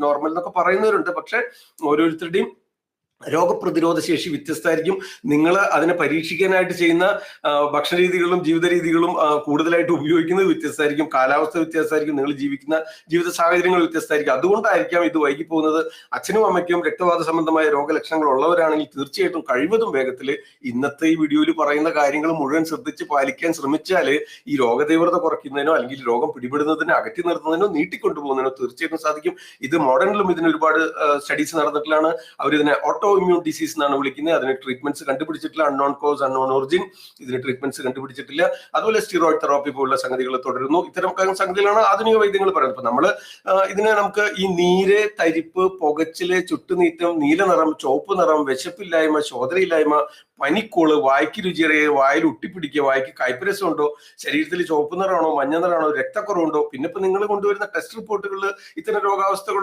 Normal എന്നൊക്കെ പറയുന്നവരുണ്ട്. പക്ഷെ ഓരോരുത്തരുടെയും രോഗപ്രതിരോധ ശേഷി വ്യത്യസ്തമായിരിക്കും. നിങ്ങൾ അതിനെ പരീക്ഷിക്കാനായിട്ട് ചെയ്യുന്ന ഭക്ഷണ രീതികളും ജീവിത രീതികളും കൂടുതലായിട്ട് ഉപയോഗിക്കുന്നത് വ്യത്യസ്തമായിരിക്കും. കാലാവസ്ഥ വ്യത്യസ്തമായിരിക്കും. നിങ്ങൾ ജീവിക്കുന്ന ജീവിത സാഹചര്യങ്ങൾ വ്യത്യസ്തമായിരിക്കും. അതുകൊണ്ടായിരിക്കാം ഇത് വൈകി പോകുന്നത്. അച്ഛനും അമ്മയ്ക്കും രക്തവാത സംബന്ധമായ രോഗലക്ഷണങ്ങൾ ഉള്ളവരാണെങ്കിൽ തീർച്ചയായിട്ടും കഴിവതും വേഗത്തിൽ ഇന്നത്തെ ഈ വീഡിയോയിൽ പറയുന്ന കാര്യങ്ങൾ മുഴുവൻ ശ്രദ്ധിച്ച് പാലിക്കാൻ ശ്രമിച്ചാൽ ഈ രോഗതീവ്രത കുറയ്ക്കുന്നതിനോ അല്ലെങ്കിൽ രോഗം പിടിപെടുന്നതിനോ അകറ്റി നിർത്തുന്നതിനോ നീട്ടിക്കൊണ്ടുപോകുന്നതിനോ തീർച്ചയായിട്ടും സാധിക്കും. ഇത് മോഡേണിലും ഇതിന് ഒരുപാട് സ്റ്റഡീസ് നടന്നിട്ടുള്ളതാണ്. അവരിതിനെ ഓട്ടോ ഇമ്മ്യൂൺ ഡിസീസ് എന്നാണ് വിളിക്കുന്നത്. അതിന് ട്രീറ്റ്മെന്റ്സ് കണ്ടുപിടിച്ചിട്ടില്ല. അൺനോൺ കോസ് അൺനോൺ ഒറിജിൻ, ഇതിന് ട്രീറ്റ്മെന്റ്സ് കണ്ടുപിടിച്ചിട്ടില്ല. അതുപോലെ സ്റ്റിറോയിഡ് തെറാപ്പി പോലുള്ള സംഗതികൾ തുടരുന്നു. ഇത്തരം സംഗതികളാണ് ആധുനിക വൈദ്യങ്ങൾ പറയുന്നത്. അപ്പൊ നമ്മള് ഇതിനെ നമുക്ക് ഈ നീര്, തരിപ്പ്, പുകച്ചില്, ചുട്ടുനീറ്റം, നീലനിറം, ചുവപ്പ് നിറം, വിശപ്പില്ലായ്മ, ശോധനയില്ലായ്മ, പനിക്കോള്, വായ്ക്ക് രുചിയറിയ, വായിൽ ഒട്ടിപ്പിടിക്കുക, വായ്ക്ക് കൈപ്പരസം ഉണ്ടോ, ശരീരത്തിൽ ചുവപ്പ് നിറമാണോ, മഞ്ഞ നിറമാണോ, രക്തക്കുറവുണ്ടോ, പിന്നെ ഇപ്പൊ നിങ്ങൾ കൊണ്ടുവരുന്ന ടെസ്റ്റ് റിപ്പോർട്ടുകളിൽ ഇത്തരം രോഗാവസ്ഥകൾ